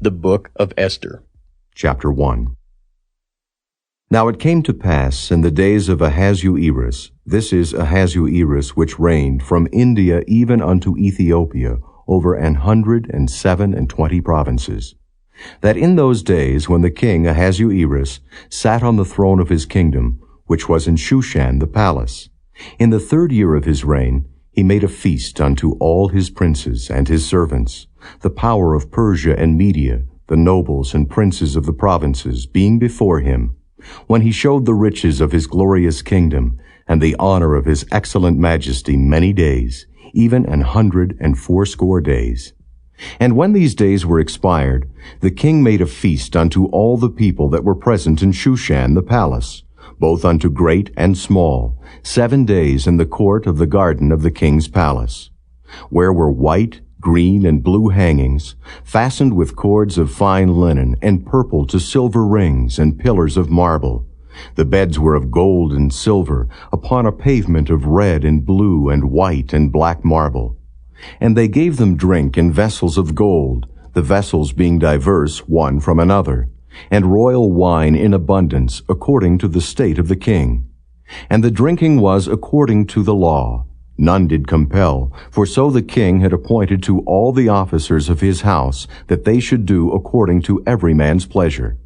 The Book of Esther. Chapter 1. Now it came to pass in the days of Ahasuerus, this is Ahasuerus which reigned from India even unto Ethiopia, over 127 provinces, that in those days when the king Ahasuerus sat on the throne of his kingdom, which was in Shushan the palace, in the 3rd year of his reign, he made a feast unto all his princes and his servants, the power of Persia and Media, the nobles and princes of the provinces, being before him, when he showed the riches of his glorious kingdom, and the honor of his excellent majesty many days, even 180 days. And when these days were expired, the king made a feast unto all the people that were present in Shushan the palace, both unto great and small, 7 days in the court of the garden of the king's palace, where were white, green, and blue hangings, fastened with cords of fine linen, and purple to silver rings, and pillars of marble. The beds were of gold and silver, upon a pavement of red and blue and white and black marble. And they gave them drink in vessels of gold, the vessels being diverse one from another, and royal wine in abundance, according to the state of the king. And the drinking was according to the law. None did compel, for so the king had appointed to all the officers of his house, that they should do according to every man's pleasure.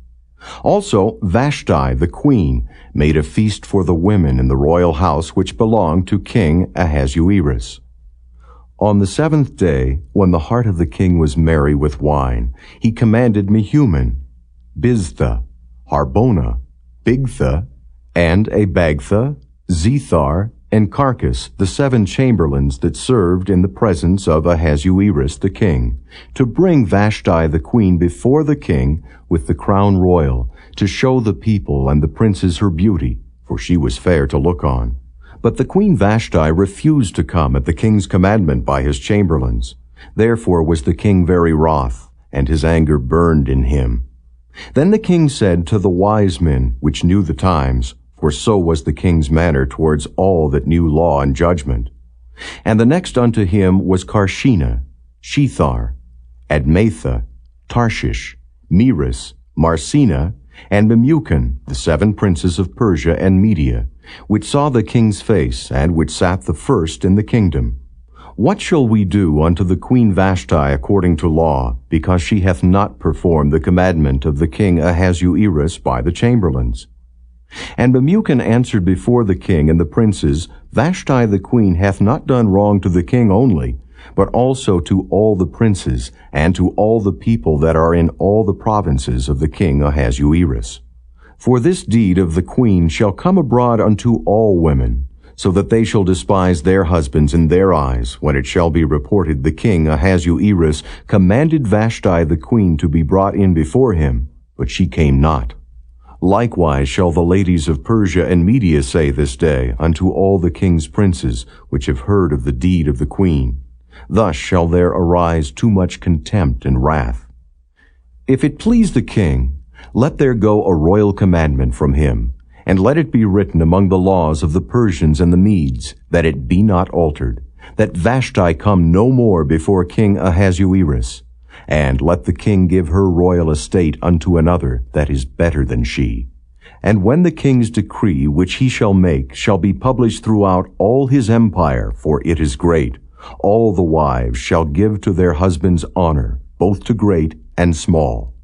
Also Vashti the queen made a feast for the women in the royal house which belonged to King Ahasuerus. On the 7th day, when the heart of the king was merry with wine, he commanded Mehuman, Biztha, Harbona, Bigtha, and Abagtha, Zethar, and Carcas, the 7 chamberlains that served in the presence of Ahasuerus the king, to bring Vashti the queen before the king with the crown royal, to show the people and the princes her beauty, for she was fair to look on. But the queen Vashti refused to come at the king's commandment by his chamberlains. Therefore was the king very wroth, and his anger burned in him. Then the king said to the wise men which knew the times, for so was the king's manner towards all that knew law and judgment. And the next unto him was Carshena, Shethar, Admatha, Tarshish, Meres, Marsena, and Memucan, the 7 princes of Persia and Media, which saw the king's face, and which sat the first in the kingdom. What shall we do unto the queen Vashti according to law, because she hath not performed the commandment of the king Ahasuerus by the chamberlains? And Memucan answered before the king and the princes, Vashti the queen hath not done wrong to the king only, but also to all the princes, and to all the people that are in all the provinces of the king Ahasuerus. For this deed of the queen shall come abroad unto all women, so that they shall despise their husbands in their eyes, when it shall be reported the king Ahasuerus commanded Vashti the queen to be brought in before him, but she came not. Likewise shall the ladies of Persia and Media say this day unto all the king's princes, which have heard of the deed of the queen. Thus shall there arise too much contempt and wrath. If it please the king, let there go a royal commandment from him, and let it be written among the laws of the Persians and the Medes, that it be not altered, that Vashti come no more before King Ahasuerus. And let the king give her royal estate unto another that is better than she. And when the king's decree which he shall make shall be published throughout all his empire, for it is great, all the wives shall give to their husbands honor, both to great and small.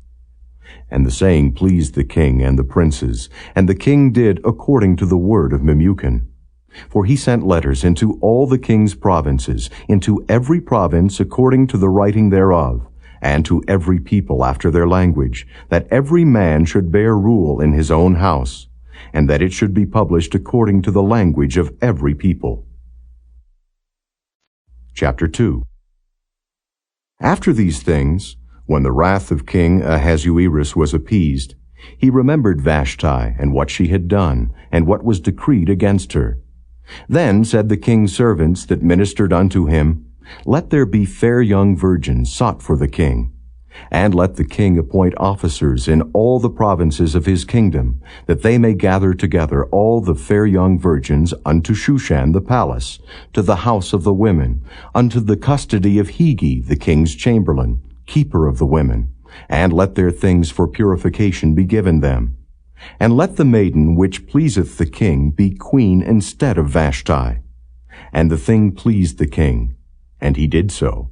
And the saying pleased the king and the princes, and the king did according to the word of Memucan. For he sent letters into all the king's provinces, into every province according to the writing thereof, and to every people after their language, that every man should bear rule in his own house, and that it should be published according to the language of every people. Chapter 2. After these things, when the wrath of King Ahasuerus was appeased, he remembered Vashti, and what she had done, and what was decreed against her. Then said the king's servants that ministered unto him, Let there be fair young virgins sought for the king, and let the king appoint officers in all the provinces of his kingdom, that they may gather together all the fair young virgins unto Shushan the palace, to the house of the women, unto the custody of Hegi the king's chamberlain, keeper of the women, and let their things for purification be given them. And let the maiden which pleaseth the king be queen instead of Vashti. And the thing pleased the king, and he did so.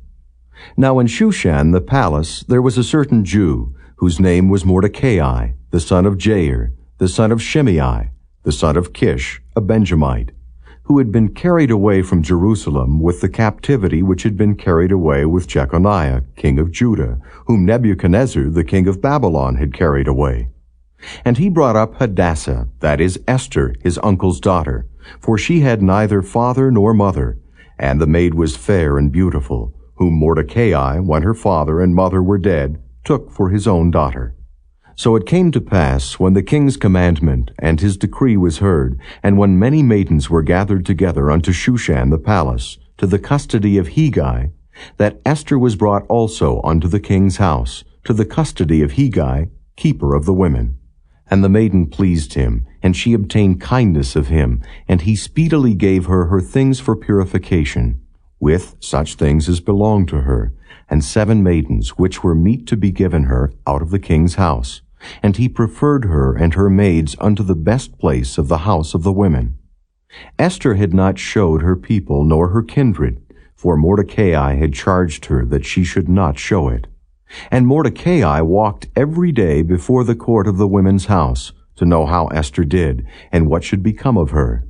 Now in Shushan the palace there was a certain Jew, whose name was Mordecai, the son of Jair, the son of Shimei, the son of Kish, a Benjamite, who had been carried away from Jerusalem with the captivity which had been carried away with Jeconiah, king of Judah, whom Nebuchadnezzar, the king of Babylon, had carried away. And he brought up Hadassah, that is Esther, his uncle's daughter, for she had neither father nor mother, and the maid was fair and beautiful, whom Mordecai, when her father and mother were dead, took for his own daughter. So it came to pass, when the king's commandment and his decree was heard, and when many maidens were gathered together unto Shushan the palace, to the custody of Hegai, that Esther was brought also unto the king's house, to the custody of Hegai, keeper of the women. And the maiden pleased him, and she obtained kindness of him, and he speedily gave her her things for purification, with such things as belonged to her, and 7 maidens which were meet to be given her out of the king's house. And he preferred her and her maids unto the best place of the house of the women. Esther had not showed her people nor her kindred, for Mordecai had charged her that she should not show it. And Mordecai walked every day before the court of the women's house, to know how Esther did, and what should become of her.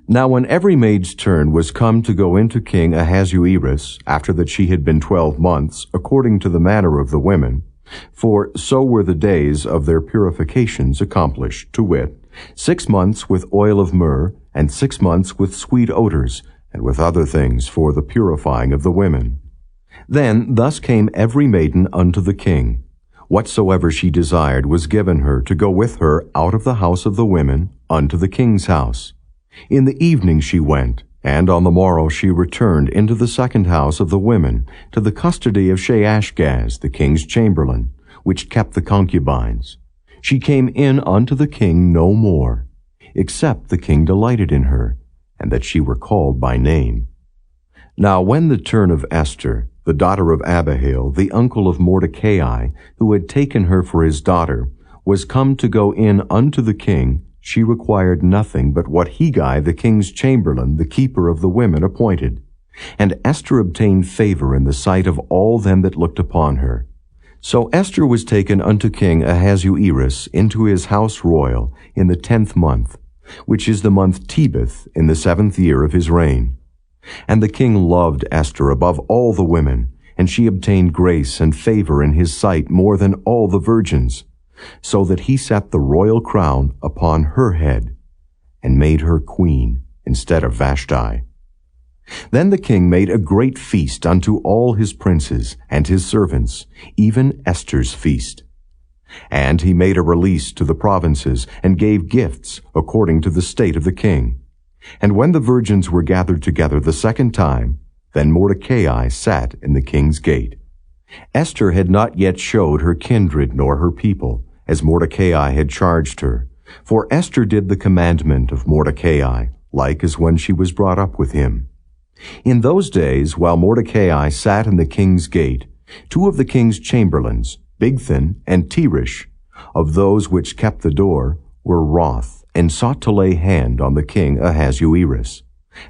Now when every maid's turn was come to go into King Ahasuerus, after that she had been 12 months, according to the manner of the women, for so were the days of their purifications accomplished, to wit, 6 months with oil of myrrh, and 6 months with sweet odors, and with other things for the purifying of the women. Then thus came every maiden unto the king. Whatsoever she desired was given her to go with her out of the house of the women unto the king's house. In the evening she went, and on the morrow she returned into the second house of the women, to the custody of Shaashgaz, the king's chamberlain, which kept the concubines. She came in unto the king no more, except the king delighted in her, and that she were called by name. Now when the turn of Esther, the daughter of Abihail, the uncle of Mordecai, who had taken her for his daughter, was come to go in unto the king, she required nothing but what Hegai, the king's chamberlain, the keeper of the women, appointed. And Esther obtained favor in the sight of all them that looked upon her. So Esther was taken unto King Ahasuerus into his house royal in the 10th month, which is the month Tebeth, in the 7th year of his reign. And the king loved Esther above all the women, and she obtained grace and favor in his sight more than all the virgins, so that he set the royal crown upon her head, and made her queen instead of Vashti. Then the king made a great feast unto all his princes and his servants, even Esther's feast. And he made a release to the provinces, and gave gifts according to the state of the king. And when the virgins were gathered together the second time, then Mordecai sat in the king's gate. Esther had not yet showed her kindred nor her people, as Mordecai had charged her. For Esther did the commandment of Mordecai, like as when she was brought up with him. In those days, while Mordecai sat in the king's gate, 2 of the king's chamberlains, Bigthan and Teresh, of those which kept the door, were wroth, and sought to lay hand on the king Ahasuerus.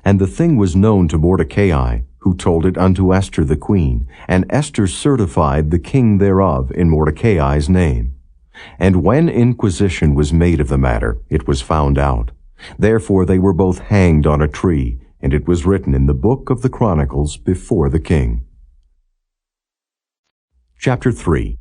And the thing was known to Mordecai, who told it unto Esther the queen, and Esther certified the king thereof in Mordecai's name. And when inquisition was made of the matter, it was found out. Therefore they were both hanged on a tree, and it was written in the book of the Chronicles before the king. Chapter 3.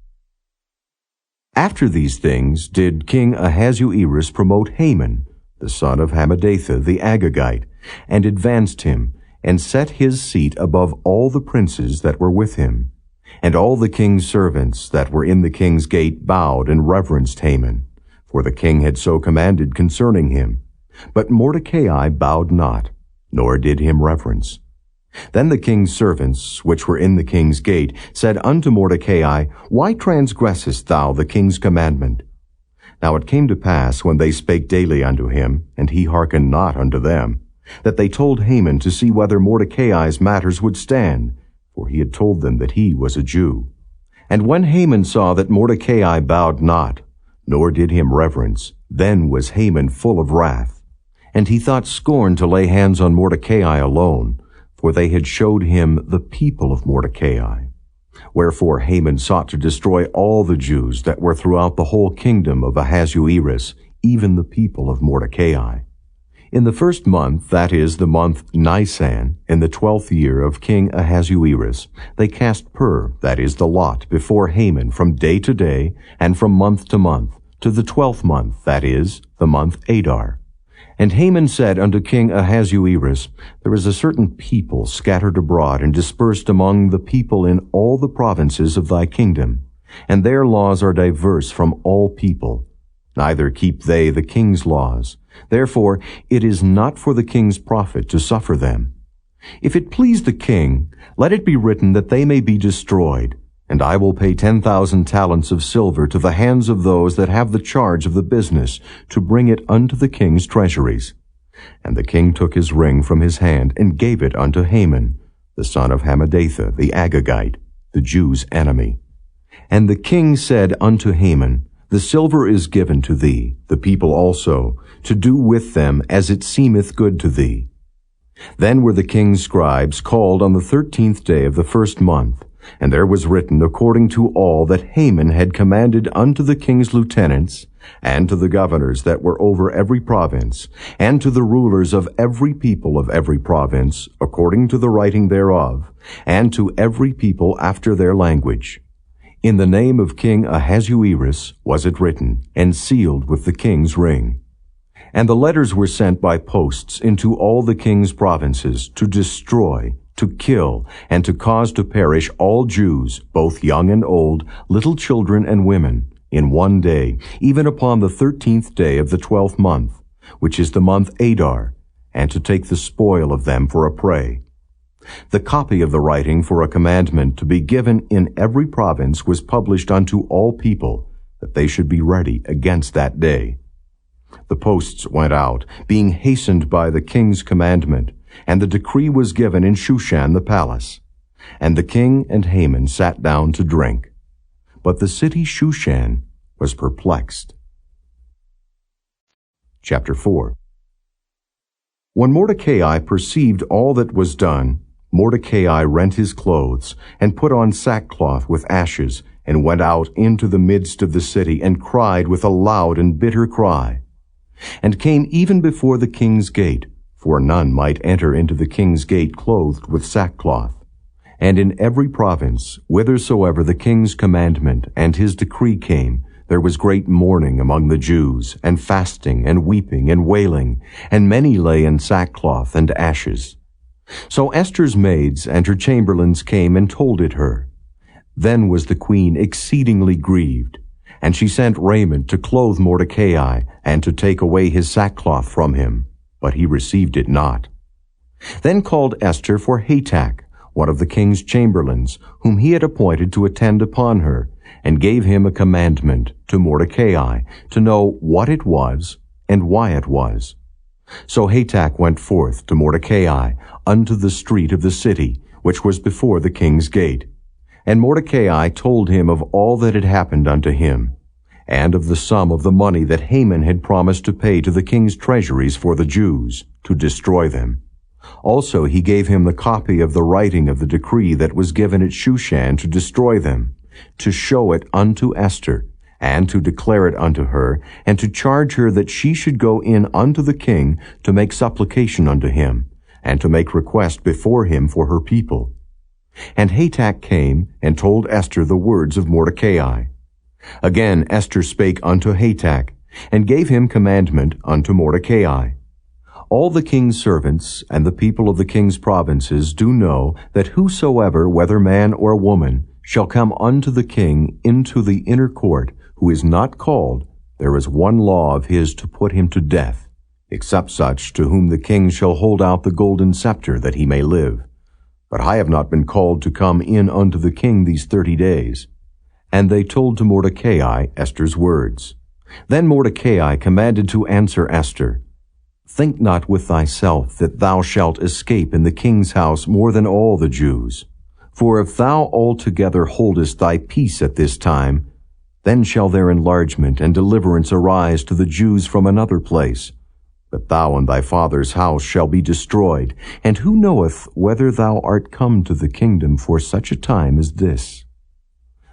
After these things did King Ahasuerus promote Haman, the son of Hammedatha the Agagite, and advanced him, and set his seat above all the princes that were with him. And all the king's servants that were in the king's gate bowed and reverenced Haman, for the king had so commanded concerning him. But Mordecai bowed not, nor did him reverence. Then the king's servants, which were in the king's gate, said unto Mordecai, Why transgressest thou the king's commandment? Now it came to pass, when they spake daily unto him, and he hearkened not unto them, that they told Haman to see whether Mordecai's matters would stand, for he had told them that he was a Jew. And when Haman saw that Mordecai bowed not, nor did him reverence, then was Haman full of wrath. And he thought scorn to lay hands on Mordecai alone, for they had showed him the people of Mordecai. Wherefore Haman sought to destroy all the Jews that were throughout the whole kingdom of Ahasuerus, even the people of Mordecai. In the first month, that is, the month Nisan, in the 12th year of King Ahasuerus, they cast pur, that is, the lot, before Haman from day to day, and from month to month, to the 12th month, that is, the month Adar. And Haman said unto King Ahasuerus, There is a certain people scattered abroad and dispersed among the people in all the provinces of thy kingdom, and their laws are diverse from all people. Neither keep they the king's laws. Therefore it is not for the king's profit to suffer them. If it please the king, let it be written that they may be destroyed, and I will pay 10,000 talents of silver to the hands of those that have the charge of the business, to bring it unto the king's treasuries. And the king took his ring from his hand, and gave it unto Haman, the son of Hammedatha, the Agagite, the Jews' enemy. And the king said unto Haman, The silver is given to thee, the people also, to do with them as it seemeth good to thee. Then were the king's scribes called on the 13th day of the first month, and there was written according to all that Haman had commanded unto the king's lieutenants, and to the governors that were over every province, and to the rulers of every people of every province, according to the writing thereof, and to every people after their language. In the name of King Ahasuerus was it written, and sealed with the king's ring. And the letters were sent by posts into all the king's provinces, to destroy, to kill, and to cause to perish all Jews, both young and old, little children and women, in one day, even upon the 13th day of the 12th month, which is the month Adar, and to take the spoil of them for a prey. The copy of the writing for a commandment to be given in every province was published unto all people, that they should be ready against that day. The posts went out, being hastened by the king's commandment, and the decree was given in Shushan the palace. And the king and Haman sat down to drink. But the city Shushan was perplexed. Chapter 4. When Mordecai perceived all that was done, Mordecai rent his clothes, and put on sackcloth with ashes, and went out into the midst of the city, and cried with a loud and bitter cry, and came even before the king's gate, for none might enter into the king's gate clothed with sackcloth. And in every province, whithersoever the king's commandment and his decree came, there was great mourning among the Jews, and fasting, and weeping, and wailing, and many lay in sackcloth and ashes. So Esther's maids and her chamberlains came and told it her. Then was the queen exceedingly grieved, and she sent raiment to clothe Mordecai, and to take away his sackcloth from him, but he received it not. Then called Esther for Hatach, one of the king's chamberlains, whom he had appointed to attend upon her, and gave him a commandment to Mordecai, to know what it was, and why it was. So Hatach went forth to Mordecai unto the street of the city, which was before the king's gate. And Mordecai told him of all that had happened unto him, and of the sum of the money that Haman had promised to pay to the king's treasuries for the Jews, to destroy them. Also he gave him the copy of the writing of the decree that was given at Shushan to destroy them, to show it unto Esther, and to declare it unto her, and to charge her that she should go in unto the king to make supplication unto him, and to make request before him for her people. And Hatach came and told Esther the words of Mordecai. Again Esther spake unto Hatach, and gave him commandment unto Mordecai. All the king's servants and the people of the king's provinces do know that whosoever, whether man or woman, shall come unto the king into the inner court, who is not called, there is one law of his to put him to death, except such to whom the king shall hold out the golden scepter that he may live. But I have not been called to come in unto the king these 30 days. And they told to Mordecai Esther's words. Then Mordecai commanded to answer Esther, Think not with thyself that thou shalt escape in the king's house more than all the Jews. For if thou altogether holdest thy peace at this time, then shall their enlargement and deliverance arise to the Jews from another place. But thou and thy father's house shall be destroyed, and who knoweth whether thou art come to the kingdom for such a time as this?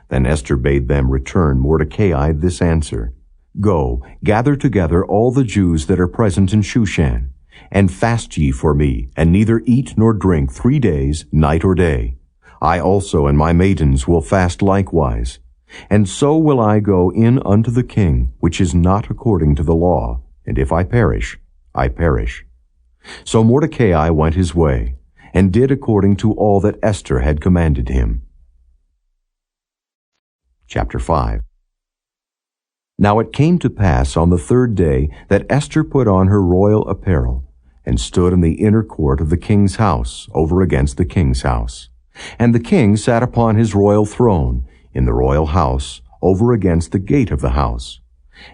Then Esther bade them return Mordecai this answer, Go, gather together all the Jews that are present in Shushan, and fast ye for me, and neither eat nor drink 3 days, night or day. I also and my maidens will fast likewise. And so will I go in unto the king, which is not according to the law, and if I perish, I perish. So Mordecai went his way, and did according to all that Esther had commanded him. Chapter 5. Now it came to pass on the 3rd day that Esther put on her royal apparel, and stood in the inner court of the king's house, over against the king's house. And the king sat upon his royal throne, in the royal house, over against the gate of the house.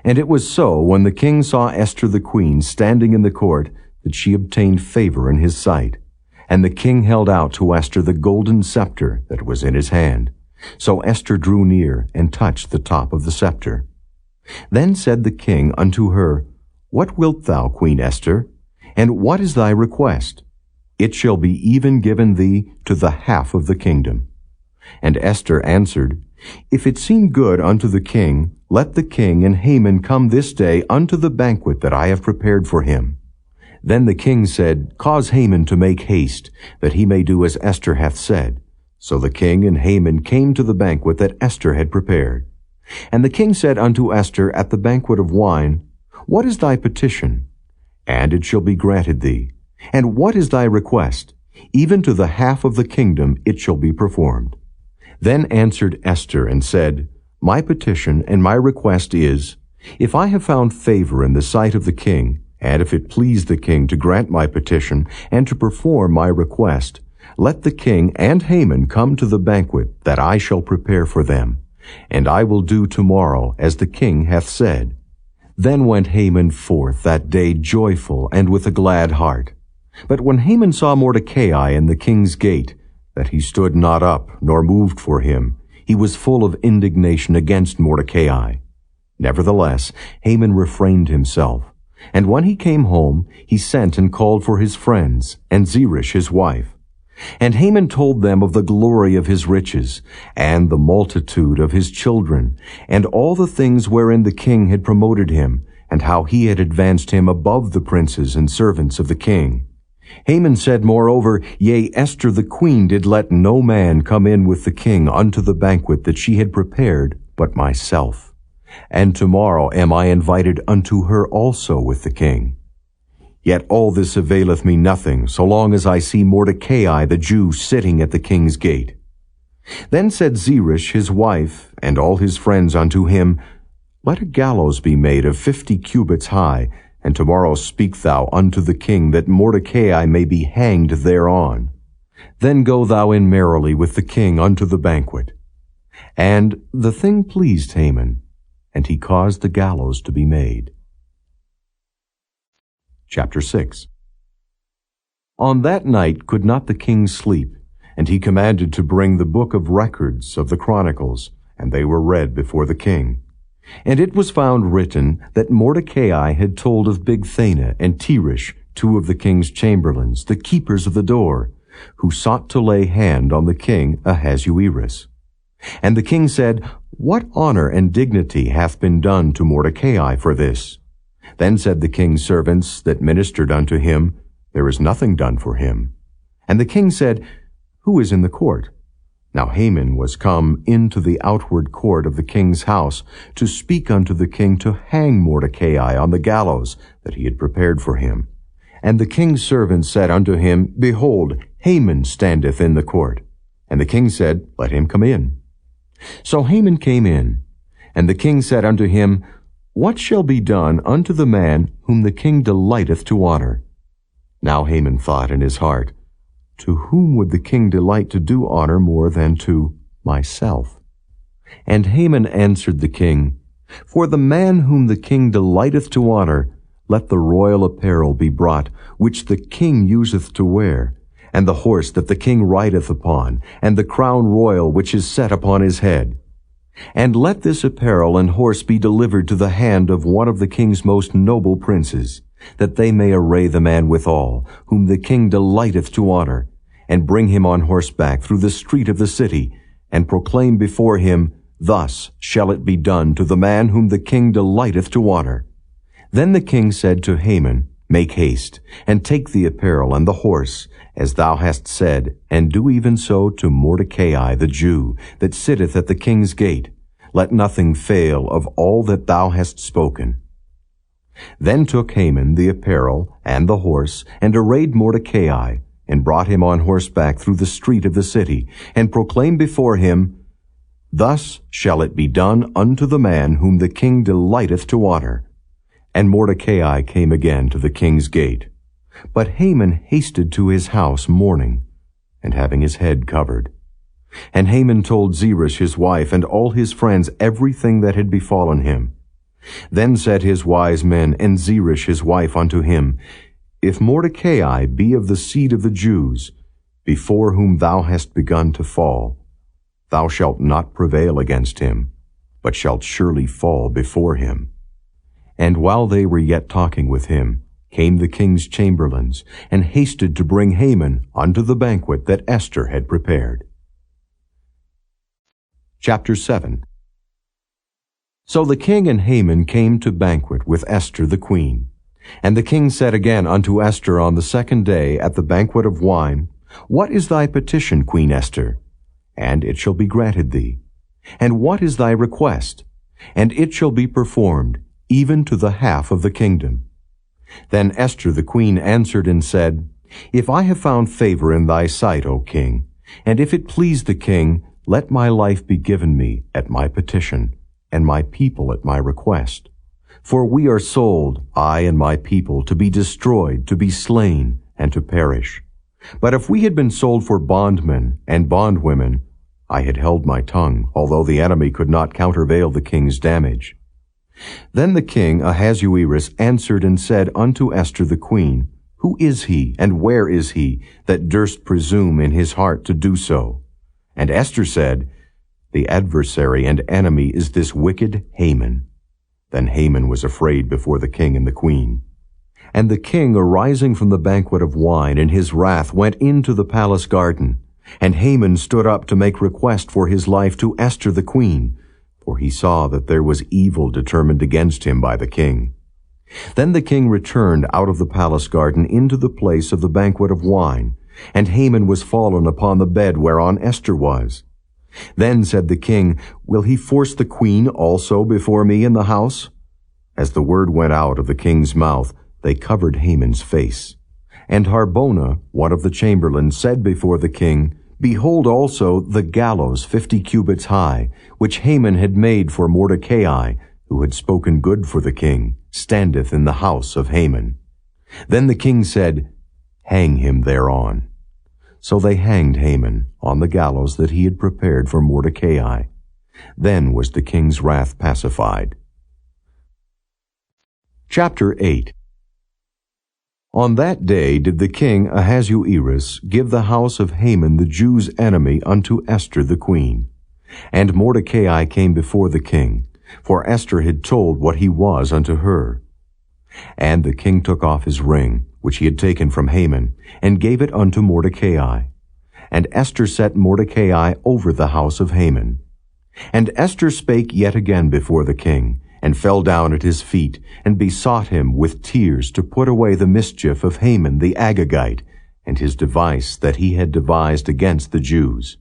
And it was so, when the king saw Esther the queen standing in the court, that she obtained favor in his sight. And the king held out to Esther the golden scepter that was in his hand. So Esther drew near, and touched the top of the scepter. Then said the king unto her, What wilt thou, Queen Esther? And what is thy request? It shall be even given thee to the half of the kingdom. And Esther answered, If it seem good unto the king, let the king and Haman come this day unto the banquet that I have prepared for him. Then the king said, Cause Haman to make haste, that he may do as Esther hath said. So the king and Haman came to the banquet that Esther had prepared. And the king said unto Esther at the banquet of wine, What is thy petition? And it shall be granted thee. And what is thy request? Even to the half of the kingdom it shall be performed. Then answered Esther and said, My petition and my request is, If I have found favor in the sight of the king, and if it please the king to grant my petition and to perform my request, let the king and Haman come to the banquet that I shall prepare for them, and I will do tomorrow as the king hath said. Then went Haman forth that day joyful and with a glad heart. But when Haman saw Mordecai in the king's gate, that he stood not up nor moved for him, he was full of indignation against Mordecai. Nevertheless, Haman refrained himself, and when he came home, he sent and called for his friends, and Zeresh his wife. And Haman told them of the glory of his riches, and the multitude of his children, and all the things wherein the king had promoted him, and how he had advanced him above the princes and servants of the king. Haman said moreover, Yea, Esther the queen did let no man come in with the king unto the banquet that she had prepared, but myself. And tomorrow am I invited unto her also with the king. Yet all this availeth me nothing, so long as I see Mordecai the Jew sitting at the king's gate. Then said Zeresh his wife, and all his friends unto him, Let a gallows be made of 50 cubits high, and tomorrow speak thou unto the king, that Mordecai may be hanged thereon. Then go thou in merrily with the king unto the banquet. And the thing pleased Haman, and he caused the gallows to be made. Chapter 6. On that night could not the king sleep, and he commanded to bring the book of records of the Chronicles, and they were read before the king. And it was found written that Mordecai had told of Bigthana and Teresh, 2 of the king's chamberlains, the keepers of the door, who sought to lay hand on the king Ahasuerus. And the king said, What honor and dignity hath been done to Mordecai for this? Then said the king's servants that ministered unto him, There is nothing done for him. And the king said, Who is in the court? Now Haman was come into the outward court of the king's house to speak unto the king to hang Mordecai on the gallows that he had prepared for him. And the king's servants said unto him, Behold, Haman standeth in the court. And the king said, Let him come in. So Haman came in, and the king said unto him, What shall be done unto the man whom the king delighteth to honor? Now Haman thought in his heart, To whom would the king delight to do honor more than to myself? And Haman answered the king, For the man whom the king delighteth to honor, let the royal apparel be brought, which the king useth to wear, and the horse that the king rideth upon, and the crown royal which is set upon his head. And let this apparel and horse be delivered to the hand of one of the king's most noble princes, that they may array the man withal, whom the king delighteth to honor, and bring him on horseback through the street of the city, and proclaim before him, Thus shall it be done to the man whom the king delighteth to honor. Then the king said to Haman, Make haste, and take the apparel and the horse, as thou hast said, and do even so to Mordecai the Jew, that sitteth at the king's gate. Let nothing fail of all that thou hast spoken. Then took Haman the apparel and the horse, and arrayed Mordecai, and brought him on horseback through the street of the city, and proclaimed before him, Thus shall it be done unto the man whom the king delighteth to honor. And Mordecai came again to the king's gate. But Haman hasted to his house mourning, and having his head covered. And Haman told Zeresh his wife and all his friends everything that had befallen him. Then said his wise men and Zeresh his wife unto him, If Mordecai be of the seed of the Jews, before whom thou hast begun to fall, thou shalt not prevail against him, but shalt surely fall before him. And while they were yet talking with him, came the king's chamberlains, and hasted to bring Haman unto the banquet that Esther had prepared. Chapter 7. So the king and Haman came to banquet with Esther the queen. And the king said again unto Esther on the second day at the banquet of wine, What is thy petition, Queen Esther? And it shall be granted thee. And what is thy request? And it shall be performed, even to the half of the kingdom. Then Esther the queen answered and said, If I have found favor in thy sight, O king, and if it please the king, let my life be given me at my petition, and my people at my request. For we are sold, I and my people, to be destroyed, to be slain, and to perish. But if we had been sold for bondmen and bondwomen, I had held my tongue, although the enemy could not countervail the king's damage. Then the king Ahasuerus answered and said unto Esther the queen, Who is he, and where is he, that durst presume in his heart to do so? And Esther said, The adversary and enemy is this wicked Haman. Then Haman was afraid before the king and the queen. And the king, arising from the banquet of wine in his wrath, went into the palace garden. And Haman stood up to make request for his life to Esther the queen, for he saw that there was evil determined against him by the king. Then the king returned out of the palace garden into the place of the banquet of wine, and Haman was fallen upon the bed whereon Esther was. Then said the king, Will he force the queen also before me in the house? As the word went out of the king's mouth, they covered Haman's face. And Harbona, one of the chamberlains, said before the king, Behold also the gallows 50 cubits high, which Haman had made for Mordecai, who had spoken good for the king, standeth in the house of Haman. Then the king said, Hang him thereon. So they hanged Haman on the gallows that he had prepared for Mordecai. Then was the king's wrath pacified. Chapter 8. On that day did the king Ahasuerus give the house of Haman the Jew's enemy unto Esther the queen. And Mordecai came before the king, for Esther had told what he was unto her. And the king took off his ring, which he had taken from Haman, and gave it unto Mordecai. And Esther set Mordecai over the house of Haman. And Esther spake yet again before the king, and fell down at his feet, and besought him with tears to put away the mischief of Haman the Agagite, and his device that he had devised against the Jews.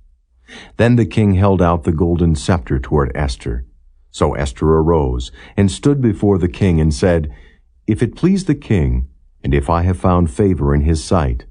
Then the king held out the golden scepter toward Esther. So Esther arose, and stood before the king, and said, If it please the king, and if I have found favor in his sight,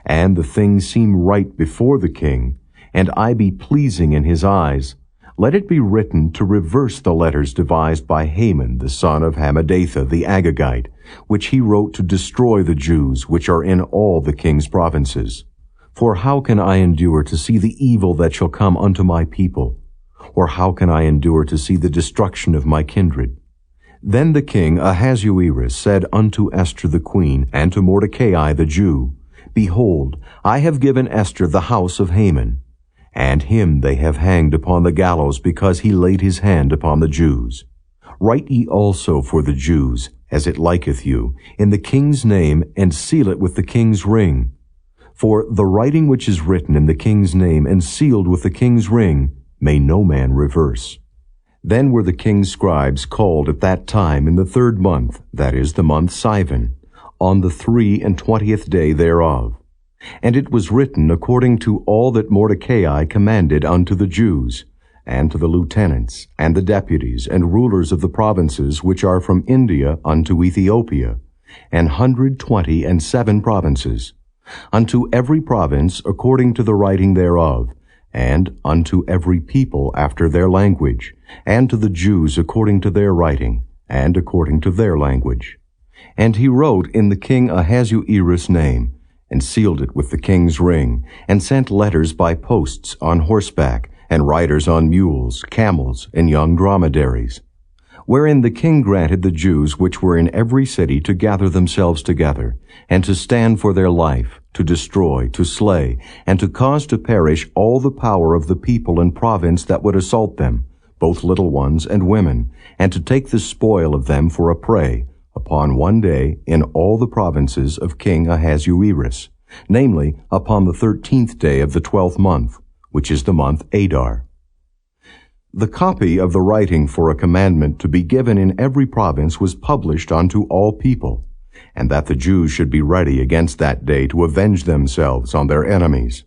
and the thing seem right before the king, and I be pleasing in his eyes, let it be written to reverse the letters devised by Haman the son of Hammedatha the Agagite, which he wrote to destroy the Jews which are in all the king's provinces. For how can I endure to see the evil that shall come unto my people? Or how can I endure to see the destruction of my kindred? Then the king Ahasuerus said unto Esther the queen, and to Mordecai the Jew, Behold, I have given Esther the house of Haman, and him they have hanged upon the gallows because he laid his hand upon the Jews. Write ye also for the Jews, as it liketh you, in the king's name, and seal it with the king's ring. For the writing which is written in the king's name and sealed with the king's ring may no man reverse. Then were the king's scribes called at that time in the 3rd month, that is, the month Sivan, on the 23 day thereof. And it was written according to all that Mordecai commanded unto the Jews, and to the lieutenants, and the deputies, and rulers of the provinces which are from India unto Ethiopia, 127 provinces, unto every province according to the writing thereof, and unto every people after their language, and to the Jews according to their writing, and according to their language. And he wrote in the king Ahasuerus' name, and sealed it with the king's ring, and sent letters by posts on horseback, and riders on mules, camels, and young dromedaries, wherein the king granted the Jews which were in every city to gather themselves together, and to stand for their life, to destroy, to slay, and to cause to perish all the power of the people and province that would assault them, both little ones and women, and to take the spoil of them for a prey, upon one day in all the provinces of King Ahasuerus, namely, upon the 13th day of the 12th month, which is the month Adar. The copy of the writing for a commandment to be given in every province was published unto all people, and that the Jews should be ready against that day to avenge themselves on their enemies.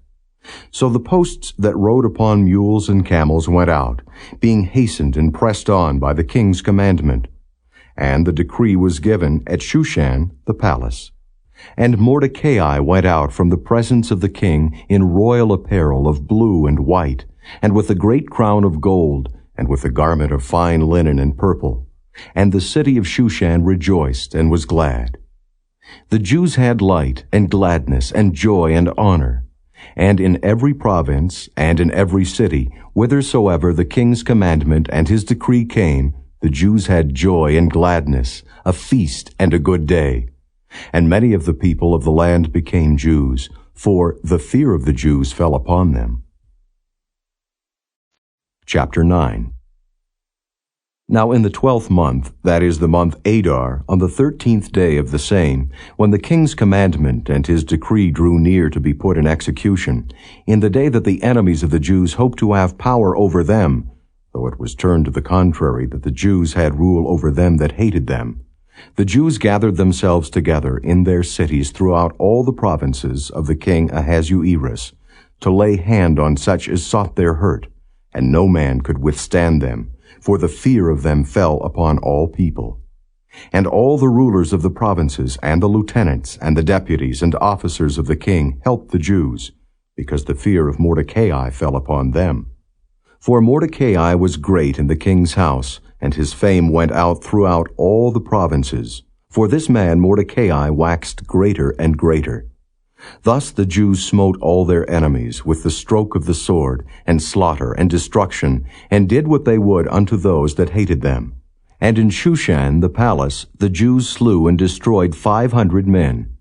So the posts that rode upon mules and camels went out, being hastened and pressed on by the king's commandment. And the decree was given at Shushan the palace. And Mordecai went out from the presence of the king in royal apparel of blue and white, and with a great crown of gold, and with a garment of fine linen and purple. And the city of Shushan rejoiced and was glad. The Jews had light and gladness and joy and honor. And in every province and in every city, whithersoever the king's commandment and his decree came, the Jews had joy and gladness, a feast and a good day. And many of the people of the land became Jews, for the fear of the Jews fell upon them. Chapter 9. Now in the 12th month, that is the month Adar, on the 13th day of the same, when the king's commandment and his decree drew near to be put in execution, in the day that the enemies of the Jews hoped to have power over them, though it was turned to the contrary that the Jews had rule over them that hated them, the Jews gathered themselves together in their cities throughout all the provinces of the king Ahasuerus, to lay hand on such as sought their hurt, and no man could withstand them, for the fear of them fell upon all people. And all the rulers of the provinces, and the lieutenants, and the deputies, and officers of the king helped the Jews, because the fear of Mordecai fell upon them. For Mordecai was great in the king's house, and his fame went out throughout all the provinces. For this man Mordecai waxed greater and greater. Thus the Jews smote all their enemies with the stroke of the sword, and slaughter, and destruction, and did what they would unto those that hated them. And in Shushan the palace the Jews slew and destroyed 500 men.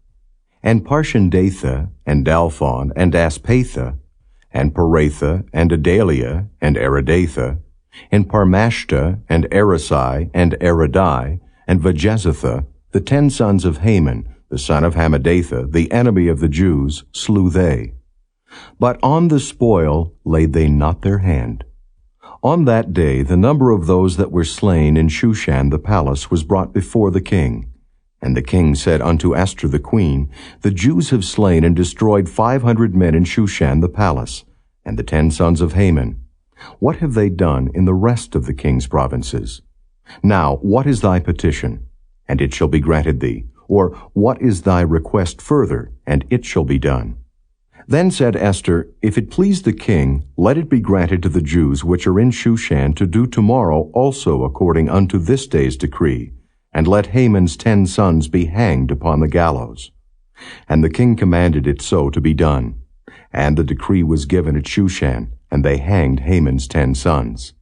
And Parshandatha, and Dalphon, and Aspatha, and Paratha, and Adalia, and Aridatha, and Parmashta, and Arisai, and Aridai, and Vajezatha, the 10 sons of Haman, the son of Hammedatha, the enemy of the Jews, slew they. But on the spoil laid they not their hand. On that day the number of those that were slain in Shushan the palace was brought before the king. And the king said unto Esther the queen, The Jews have slain and destroyed 500 men in Shushan the palace, and the 10 sons of Haman. What have they done in the rest of the king's provinces? Now, what is thy petition? And it shall be granted thee. Or, what is thy request further? And it shall be done. Then said Esther, If it please the king, let it be granted to the Jews which are in Shushan to do tomorrow also according unto this day's decree, and let Haman's 10 sons be hanged upon the gallows. And the king commanded it so to be done. And the decree was given at Shushan, and they hanged Haman's 10 sons.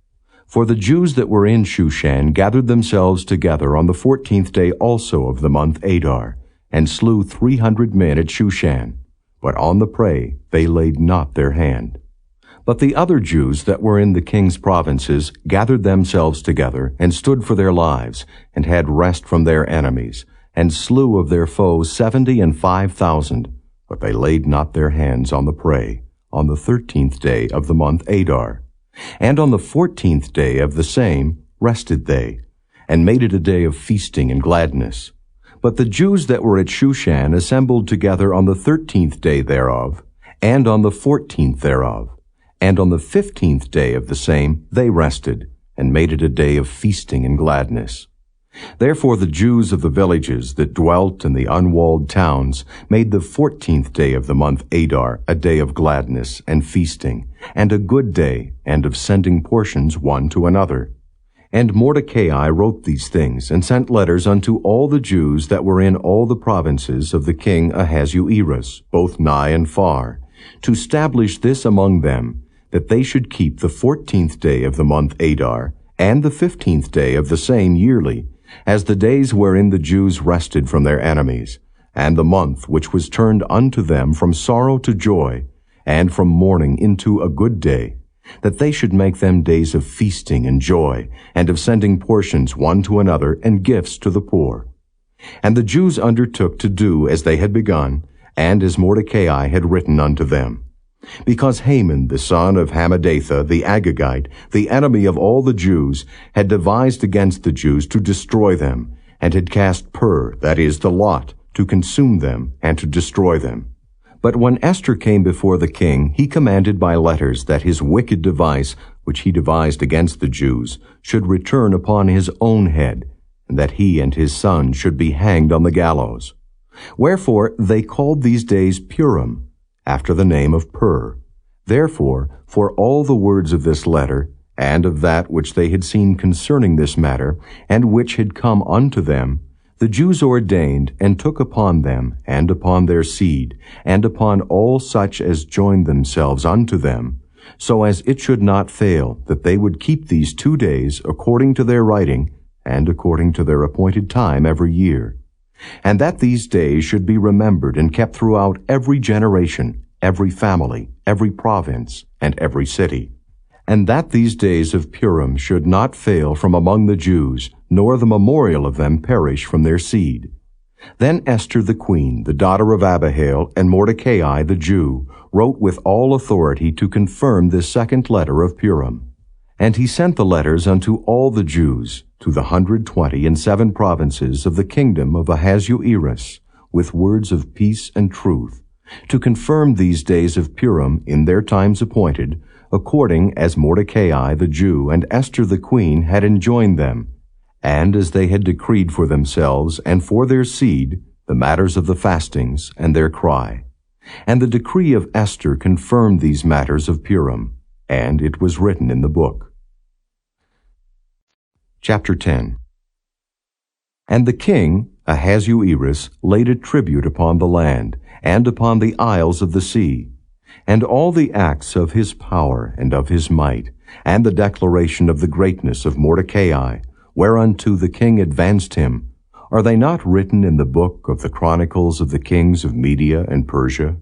For the Jews that were in Shushan gathered themselves together on the 14th day also of the month Adar, and slew 300 men at Shushan, but on the prey they laid not their hand. But the other Jews that were in the king's provinces gathered themselves together, and stood for their lives, and had rest from their enemies, and slew of their foes 75,000. But they laid not their hands on the prey, on the 13th day of the month Adar. And on the 14th day of the same rested they, and made it a day of feasting and gladness. But the Jews that were at Shushan assembled together on the 13th day thereof, and on the 14th thereof. And on the 15th day of the same they rested, and made it a day of feasting and gladness. Therefore the Jews of the villages that dwelt in the unwalled towns made the 14th day of the month Adar a day of gladness and feasting, and a good day, and of sending portions one to another. And Mordecai wrote these things, and sent letters unto all the Jews that were in all the provinces of the king Ahasuerus, both nigh and far, to establish this among them, that they should keep the 14th day of the month Adar, and the 15th day of the same yearly, as the days wherein the Jews rested from their enemies, and the month which was turned unto them from sorrow to joy, and from mourning into a good day, that they should make them days of feasting and joy, and of sending portions one to another, and gifts to the poor. And the Jews undertook to do as they had begun, and as Mordecai had written unto them. Because Haman the son of Hammedatha the Agagite, the enemy of all the Jews, had devised against the Jews to destroy them, and had cast pur, that is, the lot, to consume them, and to destroy them. But when Esther came before the king, he commanded by letters that his wicked device, which he devised against the Jews, should return upon his own head, and that he and his son should be hanged on the gallows. Wherefore they called these days Purim, after the name of Pur. Therefore, for all the words of this letter, and of that which they had seen concerning this matter, and which had come unto them, the Jews ordained, and took upon them, and upon their seed, and upon all such as joined themselves unto them, so as it should not fail, that they would keep these 2 days according to their writing, and according to their appointed time every year. And that these days should be remembered and kept throughout every generation, every family, every province, and every city. And that these days of Purim should not fail from among the Jews, nor the memorial of them perish from their seed. Then Esther the queen, the daughter of Abihail, and Mordecai the Jew, wrote with all authority to confirm this second letter of Purim. And he sent the letters unto all the Jews, to the 127 provinces of the kingdom of Ahasuerus, with words of peace and truth, to confirm these days of Purim in their times appointed, according as Mordecai the Jew and Esther the queen had enjoined them, and as they had decreed for themselves and for their seed the matters of the fastings and their cry. And the decree of Esther confirmed these matters of Purim, and it was written in the book. Chapter 10. And the king, Ahasuerus, laid a tribute upon the land, and upon the isles of the sea, and all the acts of his power and of his might, and the declaration of the greatness of Mordecai, whereunto the king advanced him, are they not written in the book of the chronicles of the kings of Media and Persia?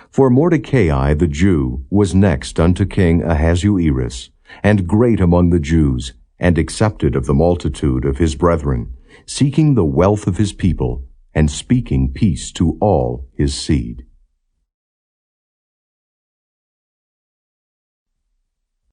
For Mordecai the Jew was next unto King Ahasuerus, and great among the Jews, and accepted of the multitude of his brethren, seeking the wealth of his people, and speaking peace to all his seed.